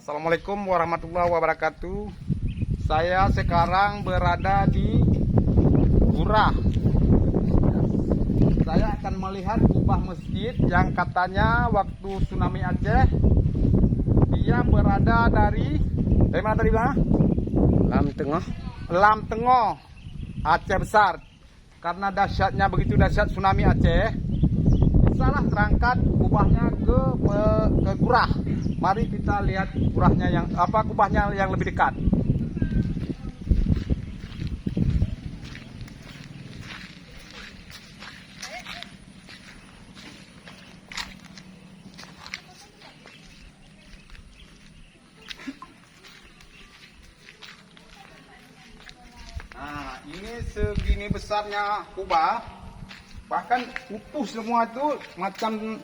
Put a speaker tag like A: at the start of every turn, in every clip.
A: Assalamualaikum warahmatullahi wabarakatuh. Saya sekarang berada di Gurah. Saya akan melihat kubah masjid yang katanya waktu tsunami Aceh dia berada dari mana tadi bang? Lam Tengah Aceh besar. Karena dahsyatnya begitu dahsyat tsunami Aceh, salah terangkat kubahnya ke Gurah. Mari kita lihat kubahnya yang lebih dekat. Nah, ini segini besarnya kubah, bahkan utuh semua itu macam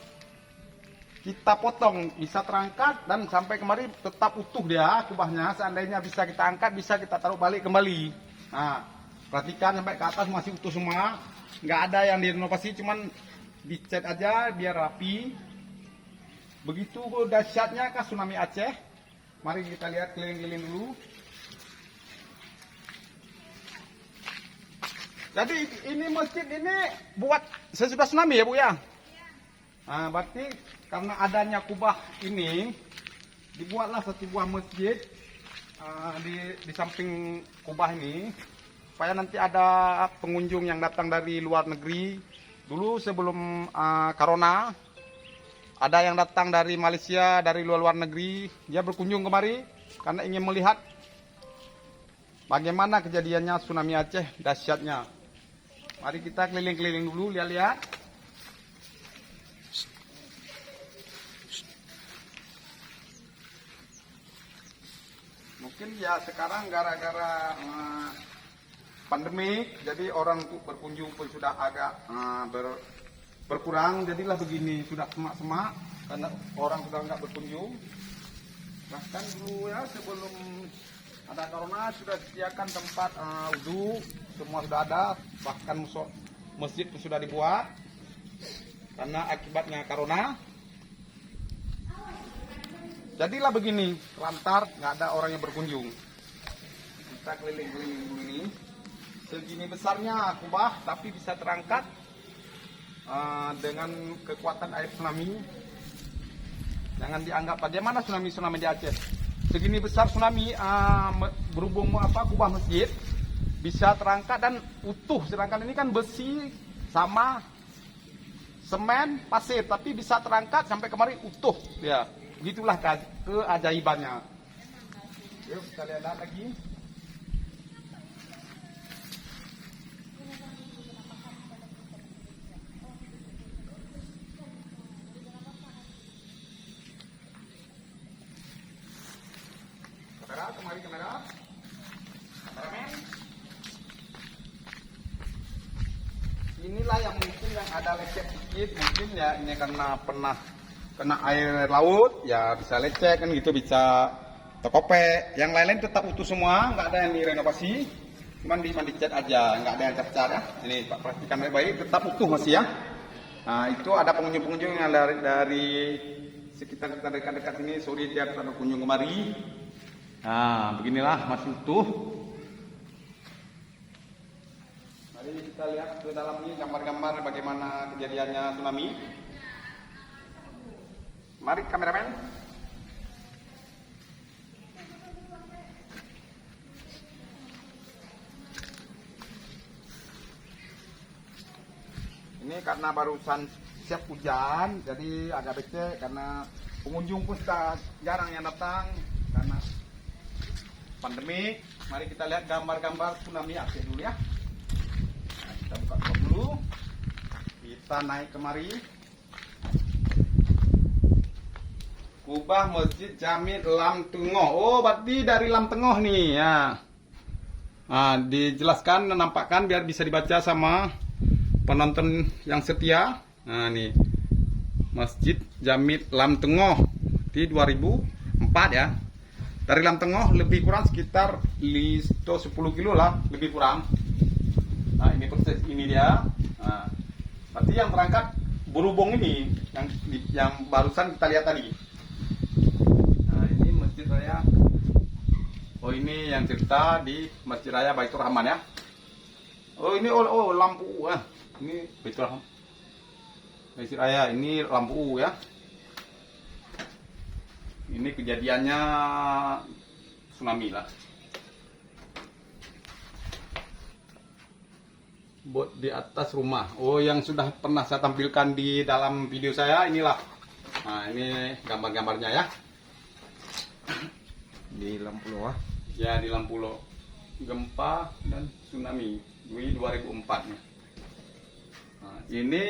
A: kita potong, bisa terangkat dan sampai kemari tetap utuh dia kubahnya. Seandainya bisa kita angkat, bisa kita taruh balik kembali. Nah, perhatikan sampai ke atas masih utuh semua, nggak ada yang direnovasi, cuman dicat aja biar rapi. Begitu dahsyatnya kah tsunami Aceh. Mari kita lihat keliling-keliling dulu. Jadi ini masjid ini buat sesudah tsunami ya Bu ya? Nah, berarti karena adanya kubah ini dibuatlah satu buah masjid di samping kubah ini supaya nanti ada pengunjung yang datang dari luar negeri. Dulu sebelum corona ada yang datang dari Malaysia, dari luar negeri, dia berkunjung kemari karena ingin melihat bagaimana kejadiannya tsunami Aceh dahsyatnya. Mari kita keliling-keliling dulu, lihat-lihat. Mungkin ya sekarang gara-gara pandemi, jadi orang untuk berkunjung pun sudah agak berkurang. Jadilah begini, sudah semak-semak karena orang sudah nggak berkunjung. Bahkan dulu ya sebelum ada corona sudah disediakan tempat wudhu, semua sudah ada, bahkan masjid pun sudah dibuat. Karena akibatnya corona, jadilah begini, lantar, nggak ada orang yang berkunjung. Kita keliling-keliling dulu ini. Segini besarnya kubah, tapi bisa terangkat dengan kekuatan air tsunami. Jangan dianggap bagaimana tsunami di Aceh. Segini besar tsunami berhubung kubah masjid bisa terangkat dan utuh. Sedangkan ini kan besi sama semen, pasir, tapi bisa terangkat sampai kemari utuh. Ya, begitulah keajaibannya. Yuk kita lihat lagi. Kamera. Kameramen. Inilah yang mungkin yang ada lecet sedikit, mungkin ya ini karena pernah kena air laut, ya bisa lecet kan gitu, bisa terkopek. Yang lain-lain tetap utuh semua, nggak ada yang direnovasi, cuman dicat aja, nggak ada yang cat ya. Ini Pak perhatikan baik-baik, tetap utuh masih ya. Nah itu ada pengunjung-pengunjung yang dari sekitar dekat-dekat sini, sore dia ada kunjung kemari. Nah, beginilah masih utuh. Mari kita lihat ke dalam ini gambar-gambar bagaimana kejadiannya tsunami. Mari kameramen. Ini karena barusan siap hujan, jadi agak becek karena pengunjung pun sudah jarang yang datang karena pandemi. Mari kita lihat gambar-gambar tsunami Aceh dulu ya. Nah, kita buka dulu. Kita naik kemari. Kubah Masjid Jami Lam Tengah. Oh, berarti dari Lam Tengah nih ya. Nah, dijelaskan dan nampakkan biar bisa dibaca sama penonton yang setia. Nah, nih. Masjid Jami Lam Tengah di 2004 ya. Dari Lam Tengah lebih kurang sekitar 10 kilo lah, lebih kurang. Nah ini proses ini dia. Nah, berarti yang terangkat berhubung ini yang barusan kita lihat tadi. Nah ini masjid raya ini yang cerita di Masjid Raya Baitur Rahman ya. Oh ini lampu ini Baitur Rahman. Masjid Raya ini lampu ya. Ini kejadiannya tsunami lah. Bot di atas rumah. Oh, yang sudah pernah saya tampilkan di dalam video saya inilah. Nah, ini gambar-gambarnya ya.
B: Di Lampulo.
A: Ya, di Lampulo. Gempa dan tsunami di 2004 nih. Nah, ini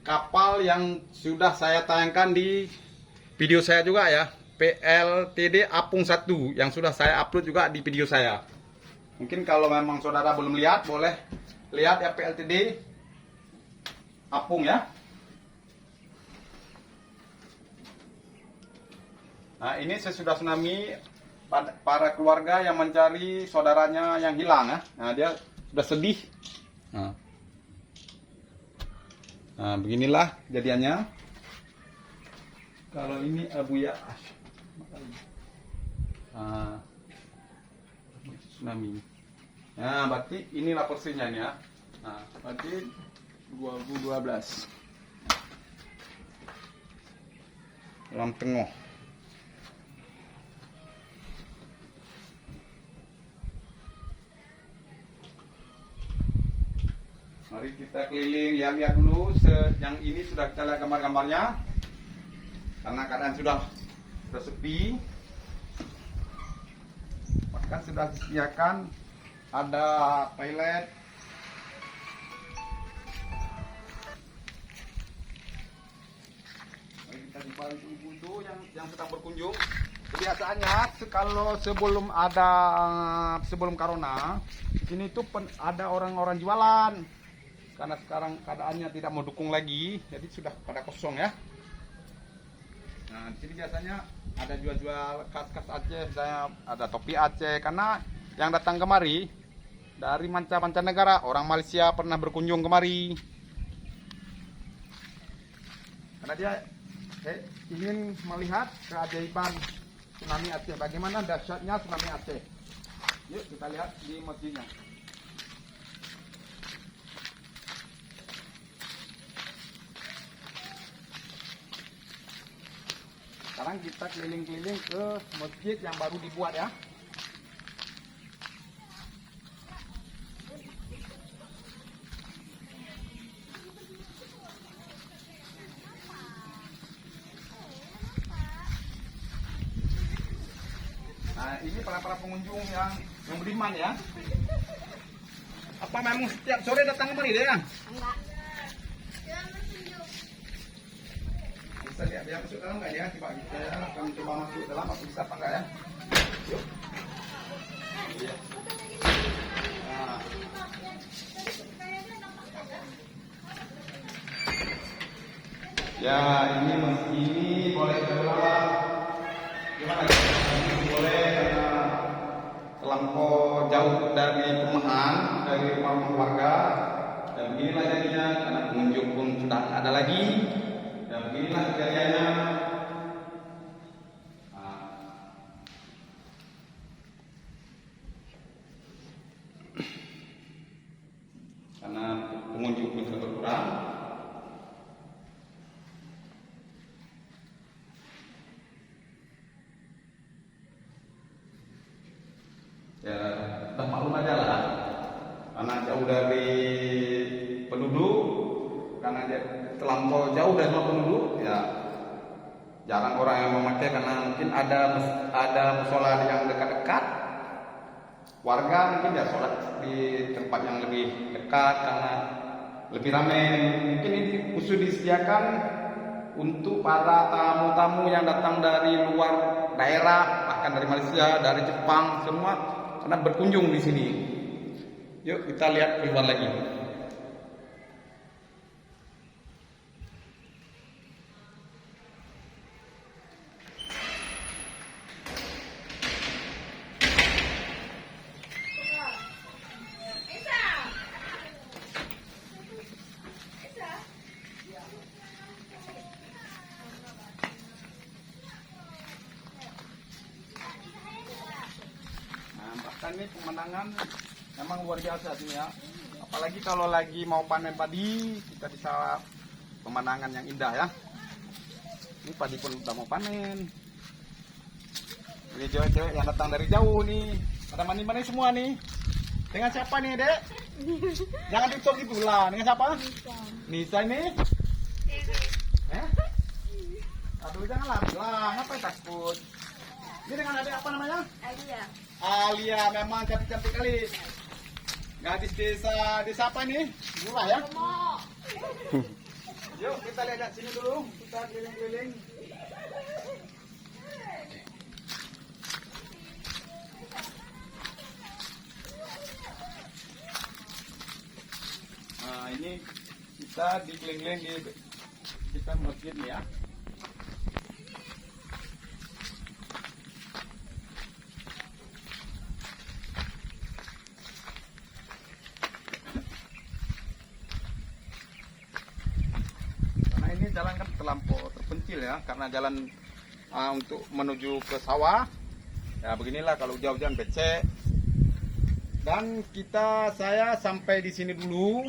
A: kapal yang sudah saya tayangkan di video saya juga ya. PLTD Apung 1 yang sudah saya upload juga di video saya. Mungkin kalau memang saudara belum lihat, boleh lihat ya PLTD Apung ya. Nah, ini sesudah tsunami para keluarga yang mencari saudaranya yang hilang ya. Nah, dia sudah sedih. Nah, beginilah jadiannya. Kalau ini Abuya. Nah, tsunami. Nah, berarti inilah persisnya ini ya. Nah, berarti
B: 2012.
A: dalam tengah. Mari kita keliling, lihat dulu. Yang ini sudah kita lihat gambar-gambarnya. Karena keadaan sudah sepi. Bahkan sudah disediakan ada toilet. Mari kita jumpa ibu-ibu yang sedang berkunjung. Kebiasaannya kalau sebelum corona, sini tuh ada orang-orang jualan. Karena sekarang keadaannya tidak mau dukung lagi, jadi sudah pada kosong ya. Nah, di sini biasanya ada jual-jual khas-khas Aceh, misalnya ada topi Aceh. Karena yang datang kemari dari mancanegara, orang Malaysia pernah berkunjung kemari. Karena dia ingin melihat keajaiban tsunami Aceh, bagaimana dahsyatnya tsunami Aceh. Yuk kita lihat di masjidnya. Sekarang kita keliling-keliling ke masjid yang baru dibuat ya. Nah, ini para pengunjung yang beriman ya. Apa memang setiap sore datang kemari deh ya?
C: Enggak.
A: Bisa lihat dia masuk dalam nggak ya? Coba kita akan coba masuk dalam, apa bisa apa enggak ya? Yuk. Iya. Nah. Ya, ini boleh coba. Gimana ya? Ini boleh karena terlampau jauh dari perumahan, dari rumah warga. Dan inilah jadinya karena pengunjung pun sudah tidak ada lagi. Dan beginilah kejadiannya. Karena pengunjung pun sudah berkurang. Ya, kita maklum aja lah. Karena jauh dari penduduk, karena dia terlampau jauh dari rumah penduduk, ya jarang orang yang memakai karena mungkin ada musola yang dekat-dekat. Warga mungkin ya sholat di tempat yang lebih dekat karena lebih ramai. Mungkin ini khusus disediakan untuk para tamu-tamu yang datang dari luar daerah, bahkan dari Malaysia, dari Jepang, semua karena berkunjung di sini. Yuk kita lihat keluar lagi. kita ini pemandangan memang luar biasa sih ya. Apalagi kalau lagi mau panen padi, kita bisa pemandangan yang indah ya. Ini padi pun udah mau panen. Ini cewek-cewek yang datang dari jauh nih. Pada mandi-mandi semua nih. Dengan siapa nih, Dek? Jangan dicok gitu lah. Dengan siapa? Nisa ini? Aduh, jangan lari lah. Ngapain takut? Ini dengan adik apa namanya?
C: Alia.
A: Alia, memang cantik-cantik kali. Gadis desa apa nih? Murah ya? Yuk, kita lihat sini dulu. Kita keliling-keliling. Nah, ini kita dikeliling-keliling di kita masjid nih ya. Karena ini jalan kan terlampau terpencil ya, karena jalan untuk menuju ke sawah. Ya beginilah kalau hujan-hujan becek. Dan saya sampai di sini dulu.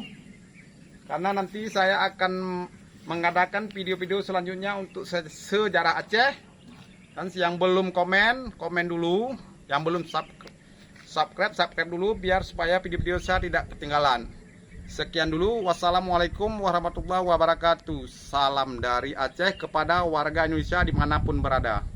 A: Karena nanti saya akan mengadakan video-video selanjutnya untuk sejarah Aceh. Dan yang belum komen dulu. Yang belum subscribe dulu biar supaya video-video saya tidak ketinggalan. Sekian dulu. Wassalamualaikum warahmatullahi wabarakatuh. Salam dari Aceh kepada warga Indonesia dimanapun berada.